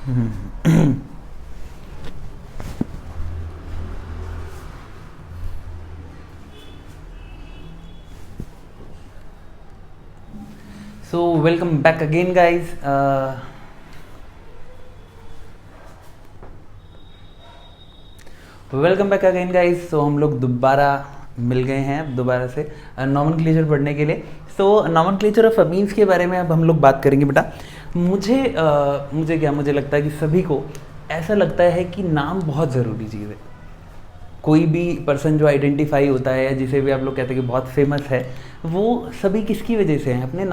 So welcome back again guys. Welcome back again guys. So हम लोग दोबारा मिल गए हैं अब दोबारा से नॉमेनक्लेचर पढ़ने के लिए। सो नॉमेनक्लेचर ऑफ अमीन्स के बारे में अब हम लोग बात करेंगे बेटा। मुझे लगता है कि सभी को ऐसा लगता है कि नाम बहुत ज़रूरी चीज़ है। कोई भी पर्सन जो आइडेंटिफाई होता है या जिसे भी आप लोग कहते हैं कि बहुत फेमस है, वो सभी किसकी वजह से हैं? अपने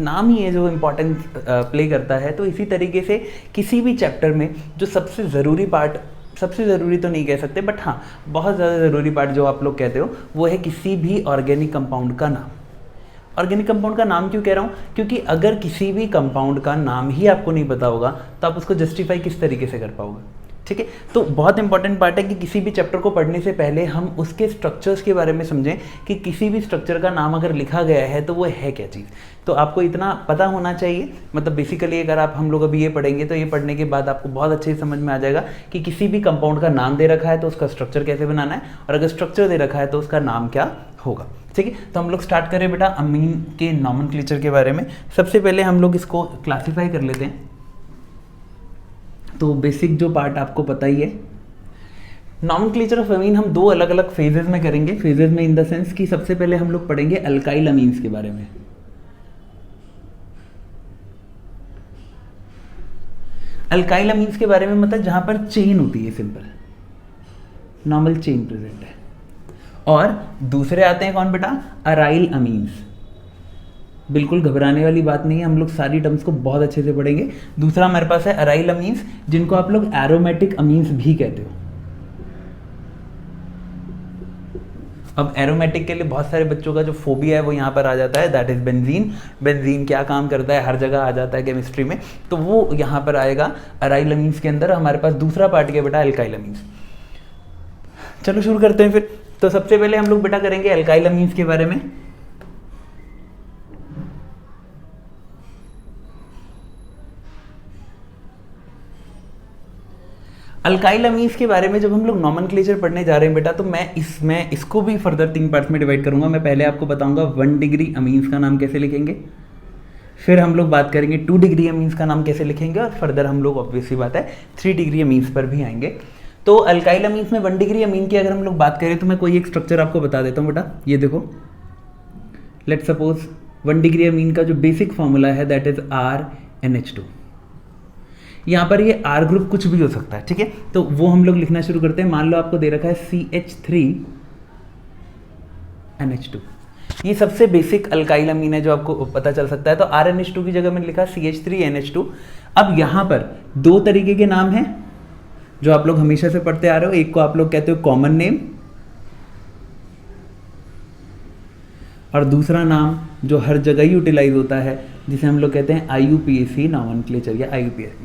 नाम ही है जो इम्पोर्टेंस प्ले करता है। तो इसी तरीके से किसी भी चैप्टर में जो सबसे ज़रूरी पार्ट, सबसे ज़रूरी तो नहीं कह सकते बट हाँ बहुत ज़्यादा ज़रूरी पार्ट जो आप लोग कहते हो वो है किसी भी ऑर्गेनिक कंपाउंड का नाम। ऑर्गेनिक कंपाउंड का नाम क्यों कह रहा हूँ? क्योंकि अगर किसी भी कंपाउंड का नाम ही आपको नहीं पता होगा तो आप उसको जस्टिफाई किस तरीके से कर पाओगे? ठीक है, तो बहुत इंपॉर्टेंट पार्ट है कि किसी भी चैप्टर को पढ़ने से पहले हम उसके स्ट्रक्चर्स के बारे में समझें कि किसी भी स्ट्रक्चर का नाम अगर लिखा गया है तो वो है क्या चीज़। तो आपको इतना पता होना चाहिए। मतलब बेसिकली अगर आप हम लोग अभी ये पढ़ेंगे तो ये पढ़ने के बाद आपको बहुत अच्छे से समझ में आ जाएगा कि किसी भी कंपाउंड का नाम दे रखा है तो उसका स्ट्रक्चर कैसे बनाना है, और अगर स्ट्रक्चर दे रखा है तो उसका नाम क्या होगा। ठीक है, तो हम लोग स्टार्ट करें बेटा अमीन के नॉमेनक्लेचर के बारे में। सबसे पहले हम लोग इसको क्लासीफाई कर लेते हैं। तो बेसिक जो पार्ट आपको पता ही है, नॉमेनक्लेचर ऑफ अमीन हम दो अलग अलग फेजेस में करेंगे। फेजेस में इन द सेंस कि सबसे पहले हम लोग पढ़ेंगे अल्काइल अमीन्स के बारे में। अल्काइल अमीन्स के बारे में मतलब जहां पर चेन होती है, सिंपल नॉर्मल चेन प्रेजेंट है। और दूसरे आते हैं कौन बेटा? Aryl amines. बिल्कुल घबराने वाली बात नहीं है, हम लोग सारी टर्म्स को बहुत अच्छे से पढ़ेंगे। दूसरा हमारे पास है अराइल अमीन्स, जिनको आप लोग एरोमेटिक अमीन्स भी कहते हो। अब एरोमेटिक के लिए बहुत सारे बच्चों का जो फोबिया है वो यहाँ पर आ जाता है, दैट इज बेंजीन। बेंजीन क्या काम करता है, हर जगह आ जाता है केमिस्ट्री में, तो वो यहाँ पर आएगा अराइल अमीन्स के अंदर। हमारे पास दूसरा पार्ट क्या बेटा? Alkyl amines. चलो शुरू करते हैं फिर। तो सबसे पहले हम लोग बेटा करेंगे अल्काइल अमीन्स के बारे में। अल्काइल अमीन्स के बारे में जब हम लोग नॉमेनक्लेचर पढ़ने जा रहे हैं बेटा, तो मैं इसको भी फर्दर 3 पार्ट्स में डिवाइड करूंगा। मैं पहले आपको बताऊंगा 1 डिग्री अमीन्स का नाम कैसे लिखेंगे, फिर हम लोग बात करेंगे 2 डिग्री अमीन्स का नाम कैसे लिखेंगे, और फर्दर हम लोग ऑब्वियस सी बात है 3 डिग्री अमीन्स पर भी आएंगे। तो अल्काइल अमीन्स में 1 डिग्री अमीन की अगर हम लोग बात करें तो मैं कोई एक स्ट्रक्चर आपको बता देता हूँ बेटा। ये देखो, लेट सपोज 1 डिग्री अमीन का जो बेसिक फॉर्मूला है दैट इज RNH2। यहाँ पर ये R ग्रुप कुछ भी हो सकता है, ठीक है। तो वो हम लोग लिखना शुरू करते हैं। मान लो आपको दे रखा है CH3NH2। ये सबसे बेसिक अल्काइल अमीन है जो आपको पता चल सकता है। तो RNH2 की जगह मैंने लिखा CH3NH2। अब यहाँ पर 2 तरीके के नाम हैं जो आप लोग हमेशा से पढ़ते आ रहे हो। एक को आप लोग कहते हो कॉमन नेम, और दूसरा नाम जो हर जगह ही यूटिलाइज होता है जिसे हम लोग कहते हैं IUPAC नॉमेनक्लेचर या IUPAC।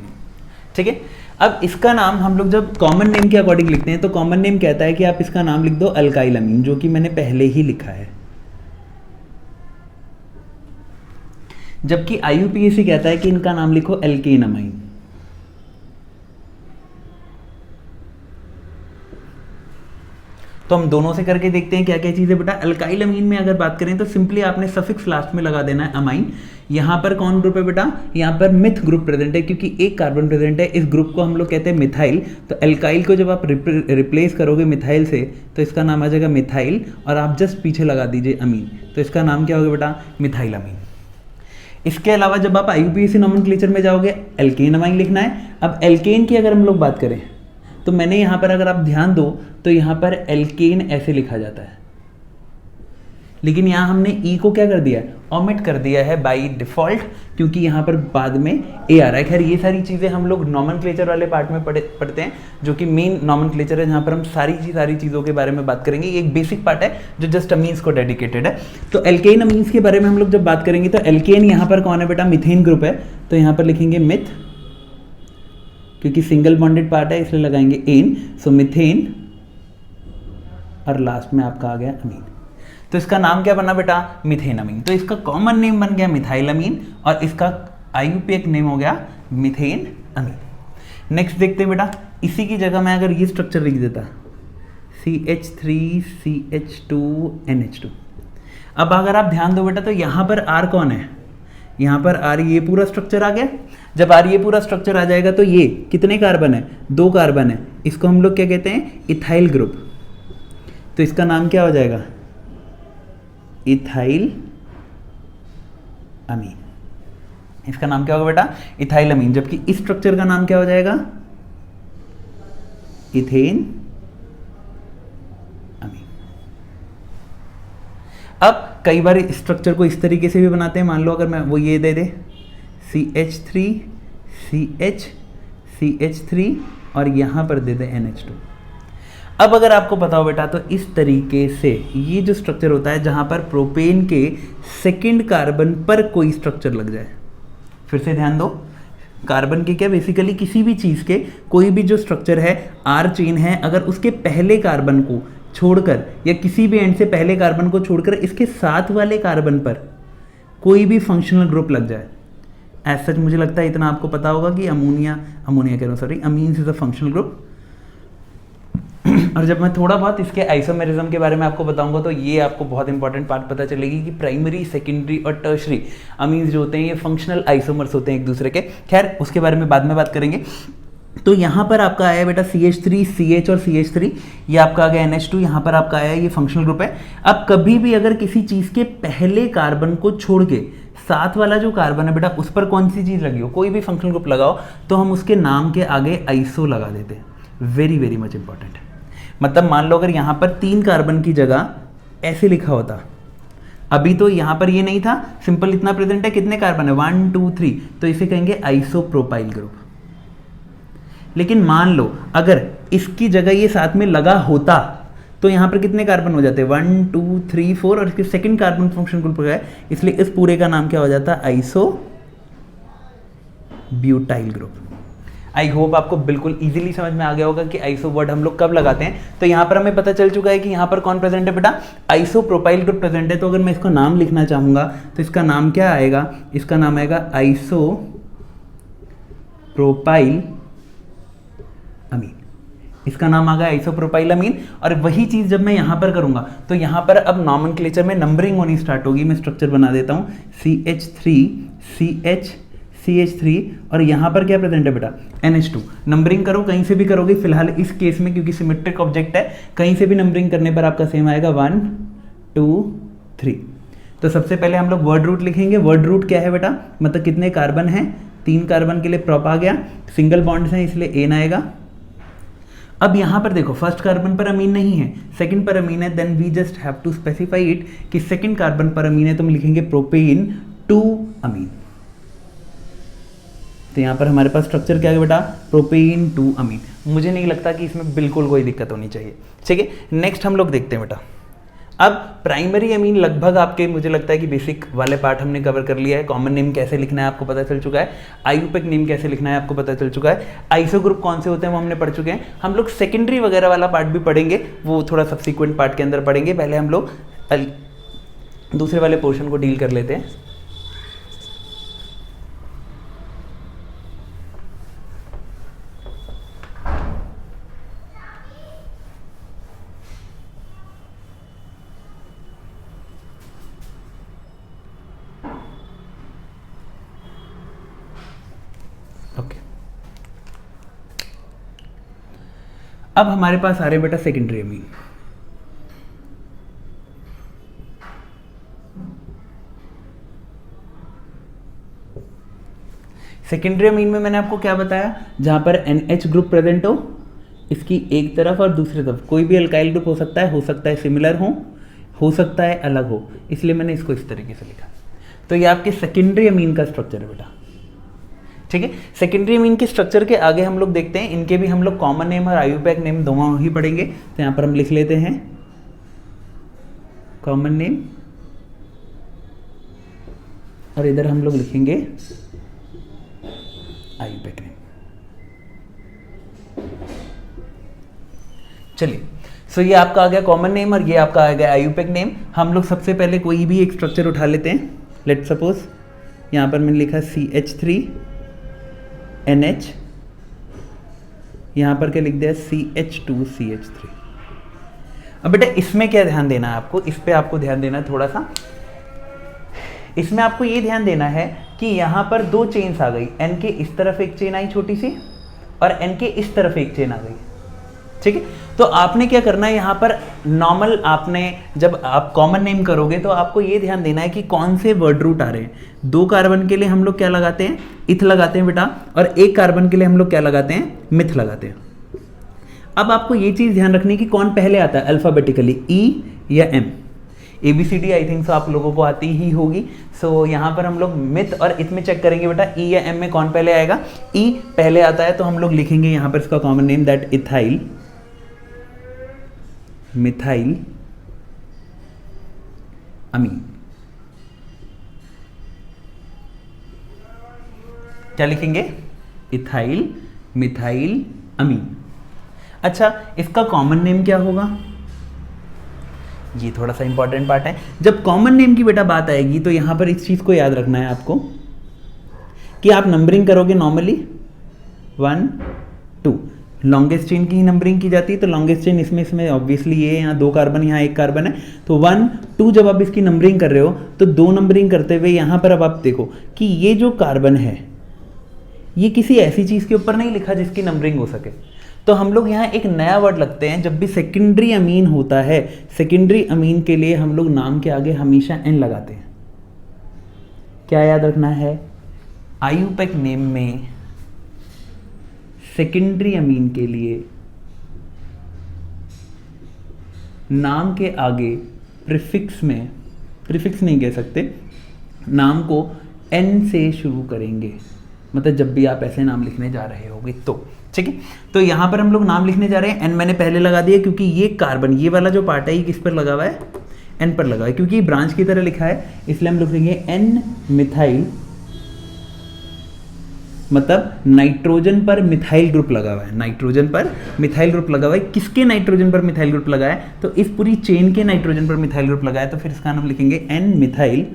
ठीक है, अब इसका नाम हम लोग जब कॉमन नेम के अकॉर्डिंग लिखते हैं तो कॉमन नेम कहता है कि आप इसका नाम लिख दो अल्काइल अमीन, जो कि मैंने पहले ही लिखा है। जबकि IUPAC कहता है कि इनका नाम लिखो एल्केन अमीन। तो हम दोनों से करके देखते हैं क्या क्या चीज़ें बेटा। अल्काइल अमीन में अगर बात करें तो सिंपली आपने सफिक्स लास्ट में लगा देना है अमाइन। यहाँ पर कौन ग्रुप है बेटा? यहाँ पर मिथ ग्रुप प्रेजेंट है, क्योंकि एक कार्बन प्रेजेंट है। इस ग्रुप को हम लोग कहते हैं मिथाइल। तो अल्काइल को जब आप रिप्लेस करोगे मिथाइल से तो इसका नाम आ जाएगा मिथाइल, और आप जस्ट पीछे लगा दीजिए अमीन, तो इसका नाम क्या होगा बेटा? मिथाइल अमीन। इसके अलावा जब आप IUPAC नॉमेनक्लेचर में जाओगे एल्केन अमाइन लिखना है। अब एल्केन की अगर हम लोग बात करें तो मैंने यहाँ पर अगर आप ध्यान दो तो यहाँ पर एल्केन ऐसे लिखा जाता है, लेकिन यहाँ हमने ई को क्या कर दिया है? ओमिट कर दिया है बाय डिफॉल्ट, क्योंकि यहाँ पर बाद में ए आ रहा है। खैर ये सारी चीज़ें हम लोग नॉमेनक्लेचर वाले पार्ट में पढ़ते हैं, जो कि मेन नॉमेनक्लेचर है, जहाँ पर हम सारी चीज़ों के बारे में बात करेंगे। ये एक बेसिक पार्ट है जो जस्ट अमीन्स को डेडिकेटेड है। तो एल्केन अमीन्स के बारे में हम लोग जब बात करेंगे तो एल्केन यहाँ पर कौन है बेटा? मिथेन ग्रुप है। तो यहाँ पर लिखेंगे मिथ, क्योंकि सिंगल बॉन्डेड पार्ट है इसलिए लगाएंगे एन, सो मिथेन, और लास्ट में आपका आ गया अमीन। तो इसका नाम क्या बना बेटा? मिथेन अमीन। तो इसका कॉमन नेम बन गया मिथाइल अमीन, और इसका IUPAC नेम हो गया मिथेन अमीन। नेक्स्ट देखते हैं बेटा, इसी की जगह मैं अगर ये स्ट्रक्चर लिख देता CH3CH2NH2। अब अगर आप ध्यान दो बेटा तो यहाँ पर R कौन है, यहाँ पर R ये पूरा स्ट्रक्चर आ गया। जब R ये पूरा स्ट्रक्चर आ जाएगा तो ये कितने कार्बन है, 2 कार्बन है। इसको हम लोग क्या कहते हैं, इथाइल ग्रुप। तो इसका नाम क्या हो जाएगा, इथाइल अमीन। इसका नाम क्या होगा बेटा, इथाइल अमीन। जबकि इस स्ट्रक्चर का नाम क्या हो जाएगा, इथेन अमीन। अब कई बार इस स्ट्रक्चर को इस तरीके से भी बनाते हैं। मान लो अगर मैं वो ये दे दे CH3 और यहां पर दे दे NH2। अब अगर आपको पता हो बेटा तो इस तरीके से ये जो स्ट्रक्चर होता है जहां पर प्रोपेन के सेकंड कार्बन पर कोई स्ट्रक्चर लग जाए, फिर से ध्यान दो, कार्बन के क्या बेसिकली किसी भी चीज़ के कोई भी जो स्ट्रक्चर है R चेन है, अगर उसके पहले कार्बन को छोड़कर या किसी भी एंड से पहले कार्बन को छोड़कर इसके साथ वाले कार्बन पर कोई भी फंक्शनल ग्रुप लग जाए, एज सच मुझे लगता है इतना आपको पता होगा कि amines is a functional group. और जब मैं थोड़ा बहुत इसके आइसोमेरिज्म के बारे में आपको बताऊंगा तो ये आपको बहुत इंपॉर्टेंट पार्ट पता चलेगी कि प्राइमरी, सेकेंडरी और टर्शरी अमीन्स जो होते हैं ये फंक्शनल आइसोमर्स होते हैं एक दूसरे के। खैर उसके बारे में बाद में बात करेंगे। तो यहाँ पर आपका आया बेटा CH3, CH और CH3, ये आपका आ गया NH2, यहाँ पर आपका आया ये फंक्शनल ग्रुप है। अब कभी भी अगर किसी चीज़ के पहले कार्बन को छोड़ के साथ वाला जो कार्बन है बेटा उस पर कौन सी चीज़ लगी हो, कोई भी फंक्शनल ग्रुप लगाओ, तो हम उसके नाम के आगे आइसो लगा देते हैं। वेरी वेरी मच इंपॉर्टेंट है। मतलब मान लो अगर यहाँ पर 3 कार्बन की जगह ऐसे लिखा होता, अभी तो यहाँ पर ये नहीं था, सिंपल इतना प्रेजेंट है, कितने कार्बन है 1 2 3, तो इसे कहेंगे आइसोप्रोपाइल ग्रुप। लेकिन मान लो अगर इसकी जगह ये साथ में लगा होता तो यहाँ पर कितने कार्बन हो जाते, 1 2 3 4, और इसके सेकंड कार्बन फंक्शन ग्रुप है, इसलिए इस पूरे का नाम क्या हो जाता, iso butyl group. I hope आपको बिल्कुल इजीली समझ में आ गया होगा कि आइसो वर्ड हम लोग कब लगाते हैं। तो यहाँ पर हमें पता चल चुका है कि यहाँ पर कौन प्रेजेंट है बेटा, आइसोप्रोपाइल ग्रुप प्रेजेंट है। तो अगर मैं इसको नाम लिखना चाहूँगा तो इसका नाम क्या आएगा, इसका नाम आएगा आइसोप्रोपाइल अमीन। इसका नाम आ गया आइसोप्रोपाइल अमीन। और वही चीज़ जब मैं यहाँ पर करूँगा तो यहाँ पर अब नॉमेनक्लेचर में नंबरिंग होनी स्टार्ट होगी। मैं स्ट्रक्चर बना देता हूँ CH3 और यहाँ पर क्या प्रेजेंट है बेटा, NH2। नंबरिंग करो, कहीं से भी करोगे, फिलहाल इस केस में क्योंकि सिमेट्रिक ऑब्जेक्ट है कहीं से भी नंबरिंग करने पर आपका सेम आएगा 1 2 3। तो सबसे पहले हम लोग वर्ड रूट लिखेंगे। वर्ड रूट क्या है बेटा, मतलब कितने कार्बन हैं, 3 कार्बन के लिए प्रॉप आ गया, सिंगल बॉन्ड्स हैं इसलिए एन आएगा। अब यहाँ पर देखो फर्स्ट कार्बन पर अमीन नहीं है, सेकंड पर अमीन है, then we just have to specify it कि सेकंड कार्बन पर अमीन है, तो हम लिखेंगे प्रोपेन 2 अमीन। तो यहाँ पर हमारे पास स्ट्रक्चर क्या है बेटा, प्रोपेन 2 अमीन। मुझे नहीं लगता कि इसमें बिल्कुल कोई दिक्कत होनी चाहिए। ठीक है, नेक्स्ट हम लोग देखते हैं बेटा। अब प्राइमरी अमीन लगभग आपके मुझे लगता है कि बेसिक वाले पार्ट हमने कवर कर लिया है। कॉमन नेम कैसे लिखना है आपको पता चल चुका है, आईयूपैक नेम कैसे लिखना है आपको पता चल चुका है, आइसो ग्रुप कौन से होते हैं वो हमने पढ़ चुके हैं। हम लोग सेकेंडरी वगैरह वाला पार्ट भी पढ़ेंगे, वो थोड़ा सब्सिक्वेंट पार्ट के अंदर पढ़ेंगे। पहले हम लोग दूसरे वाले पोर्शन को डील कर लेते हैं। अब हमारे पास आ रहे बेटा सेकेंडरी अमीन। सेकेंडरी अमीन में मैंने आपको क्या बताया, जहां पर NH ग्रुप प्रेजेंट हो, इसकी एक तरफ और दूसरी तरफ कोई भी अल्काइल ग्रुप हो सकता है सिमिलर हो सकता है अलग हो, इसलिए मैंने इसको इस तरीके से लिखा। तो ये आपके सेकेंडरी अमीन का स्ट्रक्चर है बेटा। ठीक है, सेकेंडरी अमीन के स्ट्रक्चर के आगे हम लोग देखते हैं, इनके भी हम लोग कॉमन नेम और आईयूपैक नेम दोनों ही पढ़ेंगे। तो यहाँ पर हम लिख लेते हैं कॉमन नेम और इधर हम लोग लिखेंगे आईयूपैक नेम। चलिए, सो ये आपका आ गया कॉमन नेम और ये आपका आ गया आईयूपैक नेम। हम लोग सबसे पहले कोई भी एक स्ट्रक्चर उठा लेते हैं। लेट सपोज यहाँ पर मैंने लिखा CH3NH यहाँ पर क्या लिख दिया, CH2CH3। अब बेटा इसमें क्या ध्यान देना है आपको, इस पे आपको ध्यान देना है थोड़ा सा। इसमें आपको ये ध्यान देना है कि यहाँ पर दो चेन्स आ गई, N के इस तरफ एक चेन आई छोटी सी और N के इस तरफ एक चेन आ गई, ठीक है। तो आपने क्या करना है, यहाँ पर नॉर्मल आपने जब आप कॉमन नेम करोगे तो आपको ये ध्यान देना है कि कौन से वर्ड रूट आ रहे हैं। 2 कार्बन के लिए हम लोग क्या लगाते हैं, इथ लगाते हैं बेटा, और 1 कार्बन के लिए हम लोग क्या लगाते हैं, मिथ लगाते हैं। अब आपको ये चीज़ ध्यान रखनी है कि कौन पहले आता है अल्फाबेटिकली, E या M। ABCD I think so आप लोगों को आती ही होगी। सो यहाँ पर हम लोग मिथ और इथ में चेक करेंगे बेटा, E या M में कौन पहले आएगा। E पहले आता है तो हम लोग लिखेंगे यहाँ पर इसका common name that ethyl, methyl amine. क्या लिखेंगे, इथाइल मिथाइल अमीन। अच्छा, इसका कॉमन नेम क्या होगा, ये थोड़ा सा इंपॉर्टेंट पार्ट है। जब कॉमन नेम की बेटा बात आएगी तो यहां पर इस चीज को याद रखना है आपको कि आप नंबरिंग करोगे नॉर्मली 1 2, लॉन्गेस्ट चेन की ही नंबरिंग की जाती है। तो लॉन्गेस्ट चेन इसमें ऑब्वियसली ये यहाँ 2 कार्बन, यहाँ 1 कार्बन है, तो 1 2 जब आप इसकी नंबरिंग कर रहे हो तो 2 नंबरिंग करते हुए यहाँ पर अब आप देखो कि ये जो कार्बन है ये किसी ऐसी चीज के ऊपर नहीं लिखा जिसकी नंबरिंग हो सके। तो हम लोग यहाँ एक नया वर्ड लगते हैं, जब भी सेकेंडरी अमीन होता है, सेकेंडरी अमीन के लिए हम लोग नाम के आगे हमेशा N लगाते हैं। क्या याद रखना है, IUPAC नेम में सेकेंडरी अमीन के लिए नाम के आगे प्रीफिक्स में, प्रीफिक्स नहीं कह सकते, नाम को N से शुरू करेंगे। मतलब जब भी आप ऐसे नाम लिखने जा रहे होगे तो, ठीक है। तो यहाँ पर हम लोग नाम लिखने जा रहे हैं, N मैंने पहले लगा दिया क्योंकि ये कार्बन, ये वाला जो पार्ट है ये किस पर लगा हुआ है, N पर लगा हुआ है, क्योंकि ये ब्रांच की तरह लिखा है इसलिए हम लिखेंगे N मिथाइल, मतलब नाइट्रोजन पर मिथाइल ग्रुप लगा हुआ है, नाइट्रोजन पर मिथाइल ग्रुप लगा हुआ है। किसके नाइट्रोजन पर मिथाइल ग्रुप लगा है, तो इस पूरी चेन के नाइट्रोजन पर मिथाइल ग्रुप लगा है, तो फिर इसका नाम लिखेंगे N मिथाइल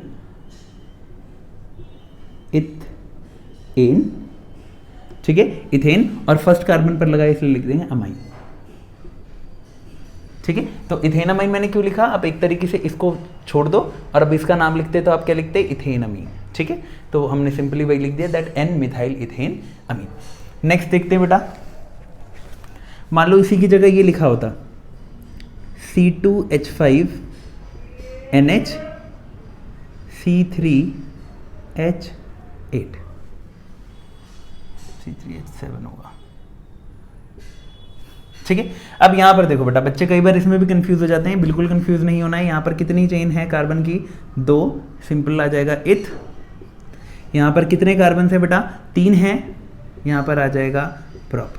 इथेन, ठीक है, इथेन, और फर्स्ट कार्बन पर लगा है इसलिए लिख देंगे अमाइन, ठीक है। तो इथेनामाइन मैंने क्यों लिखा, अब एक तरीके से इसको छोड़ दो और अब इसका नाम लिखते तो आप क्या लिखते, इथेनामीन, ठीक है। तो हमने सिंपली वही लिख दिया that N methyl ethane amine. Next देखते हैं बेटा, मान लो इसी की जगह ये लिखा होता C2H5NH C3H8 C3H7 होगा, ठीक है। अब यहाँ पर देखो बेटा, बच्चे कई बार इसमें भी कंफ्यूज हो जाते हैं, बिल्कुल कंफ्यूज नहीं होना है। यहाँ पर कितनी चेन है कार्बन की, 2, सिंपल आ जाएगा इथ। यहाँ पर कितने कार्बन है बेटा, 3 हैं, यहाँ पर आ जाएगा प्रॉप।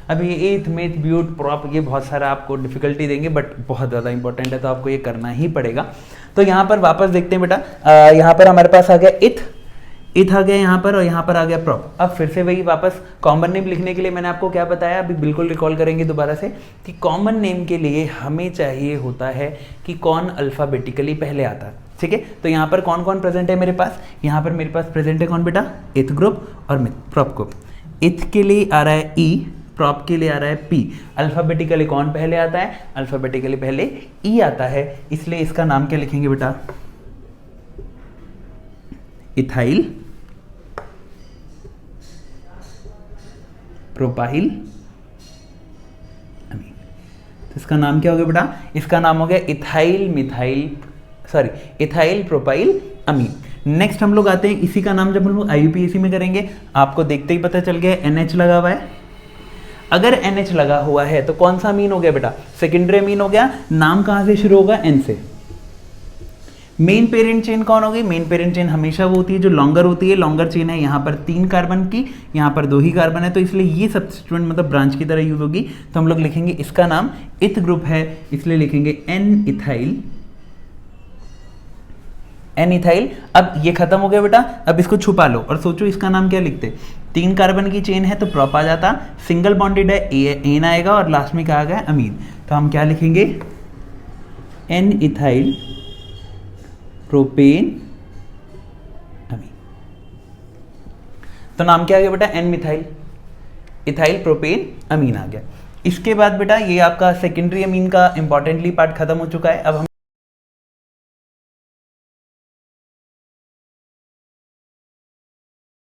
अब ये इथ मिथ ब्यूट प्रॉप ये बहुत सारा आपको डिफिकल्टी देंगे, बट बहुत ज़्यादा इंपॉर्टेंट है तो आपको ये करना ही पड़ेगा। तो यहाँ पर वापस देखते हैं बेटा, यहाँ पर हमारे पास आ गया इथ आ गया यहाँ पर, और यहाँ पर आ गया प्रॉप। अब फिर से वही वापस कॉमन नेम लिखने के लिए मैंने आपको क्या बताया, अभी बिल्कुल रिकॉल करेंगे दोबारा से कि कॉमन नेम के लिए हमें चाहिए होता है कि कौन अल्फाबेटिकली पहले आता है, ठीक है। तो यहाँ पर कौन कौन प्रेजेंट है मेरे पास, यहाँ पर मेरे पास प्रेजेंट है कौन बेटा, इथ ग्रुप और प्रॉप ग्रुप। इथ के लिए आ रहा है E, प्रॉप के लिए आ रहा है P। अल्फाबेटिकली कौन पहले आता है, अल्फाबेटिकली पहले E आता है, इसलिए इसका नाम क्या लिखेंगे बेटा, इथाइल प्रोपाइल अमीन। तो इसका नाम क्या हो गया बेटा, इसका नाम हो गया इथाइल प्रोपाइल अमीन। नेक्स्ट हम लोग आते हैं, इसी का नाम जब हम लोग IUPAC में करेंगे आपको देखते ही पता चल गया NH लगा हुआ है। अगर NH लगा हुआ है तो कौन सा अमीन हो गया बेटा, सेकेंडरी अमीन हो गया। नाम कहां से शुरू होगा, N से। मेन पेरेंट चेन कौन होगी, मेन पेरेंट चेन हमेशा वो होती है जो लॉन्गर होती है। लॉन्गर चेन है यहाँ पर 3 कार्बन की, यहाँ पर 2 ही कार्बन है, तो इसलिए ये सब्स्टिट्यूएंट मतलब ब्रांच की तरह यूज होगी। तो हम लोग लिखेंगे इसका नाम इथ ग्रुप है, इसलिए लिखेंगे N इथाइल। अब ये खत्म हो गया बेटा, अब इसको छुपा लो और सोचो इसका नाम क्या लिखते। 3 कार्बन की चेन है तो प्रॉप आ जाता, सिंगल बॉन्डेड है एन आएगा और लास्ट में क्या आ गया अमीन। तो हम क्या लिखेंगे, N इथाइल प्रोपेन अमीन। तो नाम क्या आ गया बेटा, N मिथाइल। इथाइल प्रोपेन अमीन आ गया। इसके बाद बेटा ये आपका सेकेंडरी अमीन का इंपॉर्टेंटली पार्ट खत्म हो चुका है। अब हम